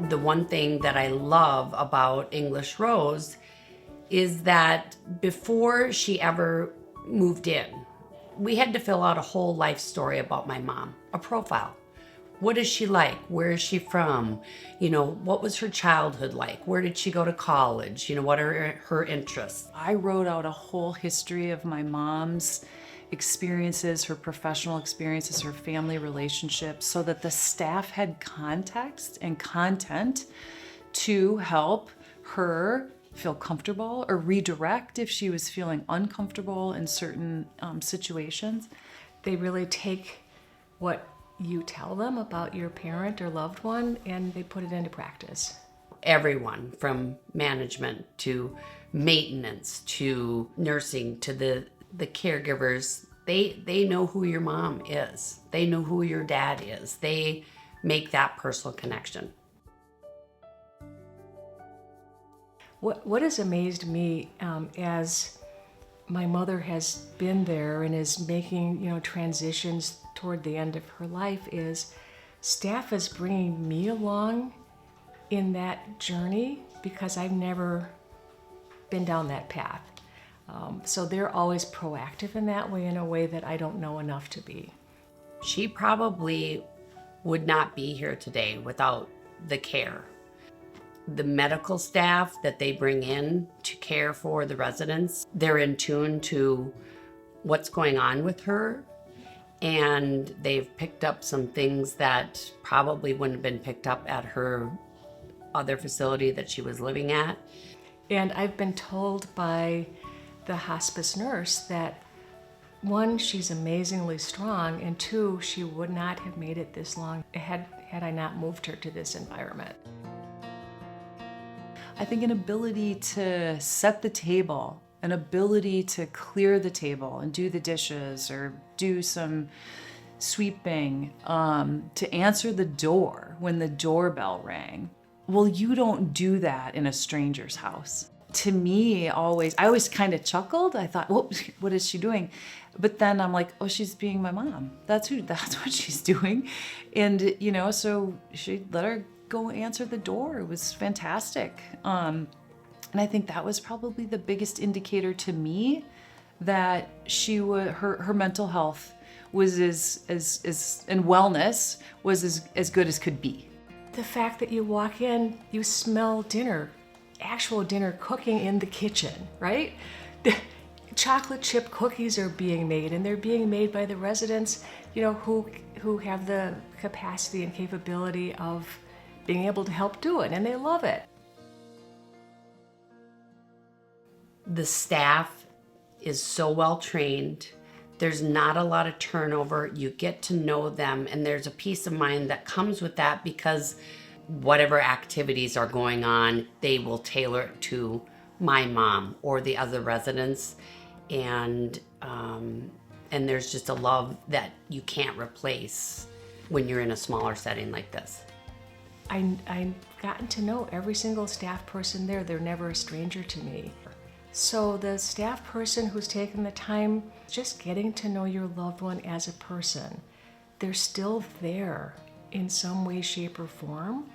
The one thing that I love about English Rose is that before she ever moved in, we had to fill out a whole life story about my mom, a profile. What is she like? Where is she from? What was her childhood like? Where did she go to college? What are her interests? I wrote out a whole history of my mom's experiences, her professional experiences, her family relationships, so that the staff had context and content to help her feel comfortable or redirect if she was feeling uncomfortable in certain situations. They really take what you tell them about your parent or loved one and they put it into practice. Everyone from management to maintenance to nursing to the caregivers, they know who your mom is. They know who your dad is. They make that personal connection. What has amazed me as my mother has been there and is making transitions toward the end of her life is staff is bringing me along in that journey because I've never been down that path. So they're always proactive in that way, in a way that I don't know enough to be. She probably would not be here today without the care. The medical staff that they bring in to care for the residents, they're in tune to what's going on with her, and they've picked up some things that probably wouldn't have been picked up at her other facility that she was living at. And I've been told by the hospice nurse that, one, she's amazingly strong, and two, she would not have made it this long had I not moved her to this environment. I think an ability to set the table, an ability to clear the table and do the dishes or do some sweeping, to answer the door when the doorbell rang. Well, you don't do that in a stranger's house. To me, I always kind of chuckled. I thought, well, what is she doing? But then I'm like, oh, she's being my mom. That's what she's doing. And, so she let her go answer the door. It was fantastic. And I think that was probably the biggest indicator to me that her mental health was and wellness was as good as could be. The fact that you walk in, you smell dinner, actual dinner cooking in the kitchen, right? The chocolate chip cookies are being made, and they're being made by the residents, who have the capacity and capability of being able to help do it, and they love it. The staff is so well trained. There's not a lot of turnover. You get to know them, and there's a peace of mind that comes with that because whatever activities are going on, they will tailor it to my mom or the other residents. And there's just a love that you can't replace when you're in a smaller setting like this. I've gotten to know every single staff person there. They're never a stranger to me. So the staff person who's taken the time, just getting to know your loved one as a person, they're still there in some way, shape, or form.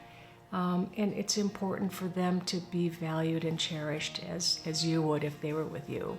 And it's important for them to be valued and cherished as you would if they were with you.